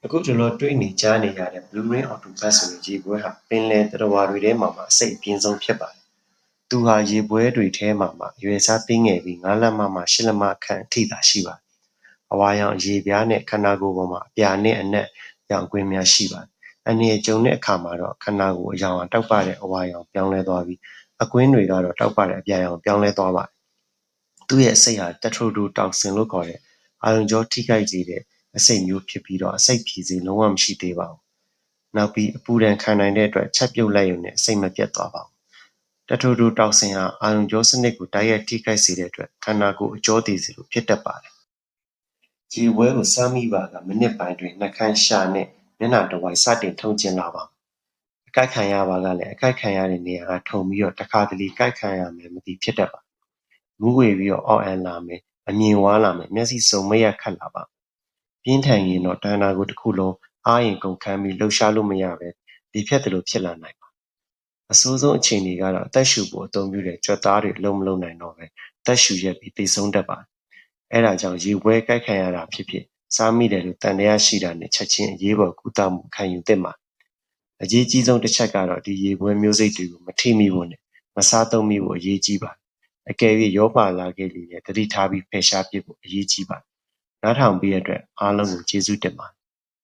အခုကျွန်တော်တွေ့နေကြားနေရတဲ့ Blue Ring Octopus ဆိုတဲ့ရေပွဲဟာပင်လယ်သတ္တဝါတွေထဲမှာအစိတ်အပြင်းဆုံးဖြစ်ပါတယ်။သူဟာရေပွဲတွေထဲမှာရွယ်စားသေးငယ်ပြီး9လက်မမှ10လက်မခန့်အထိသာရှိပါတယ်။အဝါရောင်ရေပြားနဲ့ခန္ဓာကိုယ်ပေါ်မှာအပြာနဲ့အနက်ရောင်ကွင်းများရှိပါတယ်။အနည်းကြုံတဲ့အခါမှာတော့ခန္ဓာကိုယ်အရောင်တောက်ပတဲ့အဝါရောင်ပြောင်းလဲသွားပြီးအကွင်းတွေကတော့တောက်ပတဲ့အပြာရောင်ပြောင်းလဲသွားပါတယ်။သူ့ရဲ့အစိတ်ဟာတက်ထရိုဒိုတောက်ဆင်လို့ခေါ်တဲ့အာရုံကြောထိခိုက်စေတဲ့အစိတ်မျိုးဖြစ်ပြီးတော့အစိတ်ဖြည်စေလုံးဝမရှိသေးပါဘူး။နောက်ပြီးအပူဒဏ်ခံနိုင်တဲ့အတွက်ချက်ပြုတ်လိုက်ရုံနဲ့အစိတ်မပြတ်သွားပါဘူး။တက်ထရိုဒိုတောက်ဆင်ဟာအာရုံကြောစနစ်ကိုတိုက်ရိုက်ထိခိုက်စေတဲ့အတွက်ခန္ဓာကိုယ်အကြောတည်စေလို့ဖြစ်တတ်ပါတယ်။ရေပွဲကိုစမ်းမိပါကမိနစ်ပိုင်းတွင်နှာခမ်းရှာနဲ့မျက်နှာတစ်ဝိုက်စတင်ထုံကျင်လာပါမယ်။အကိုက်ခံရပါကလည်းအကိုက်ခံရတဲ့နေရာကထုံပြီးတော့တစ်ခါတလေကိုက်ခံရမယ်မသိဖြစ်တတ်ပါတယ်။မူးဝေပြီးတော့အော်အန်လာမယ်အမြင်ဝါးလာမယ်မျက်စိစုံမရက်ခတ်လာပါပြင်းထန်ရင်တော့တဏ္ဍာကိုတစ်ခုလုံးအားရင်ကုန်ခန်းပြီးလှုပ်ရှားလို့မရပဲဒီဖြတ်တယ်လို့ဖြစ်လာနိုင်ပါအဆိုးဆုံးအခြေအနေကတော့အသက်ရှူဖို့အသုံးပြုတဲ့ကြွက်သားတွေအလုံးမလုံးနိုင်တော့ပဲတက်ရှူရက်ပြီးသိဆုံးတတ်ပါတယ်အဲဒါကြောင့်ရေပွဲကိုက်ခံရတာဖြစ်ဖြစ်စားမိတယ်လို့တန်တရားရှိတာနဲ့ချက်ချင်းအရေးပေါ်ကုသမှုခံယူသင့်ပါတယ်အရေးကြီးဆုံးတစ်ချက်ကတော့ဒီရေပွဲမျိုးစိတ်တွေကိုမထိမိဖို့နဲ့မစားသုံးမိဖို့အရေးကြီးပါတယ်အကယ်၍ရောပါလာခဲ့လေသတိထားပြီးဖယ်ရှားပစ်ဖို့အရေးကြီးပါတယ်နားထောင်ပေးတဲ့အတွက်အားလုံးကိုကျေးဇူးတင်ပါတယ်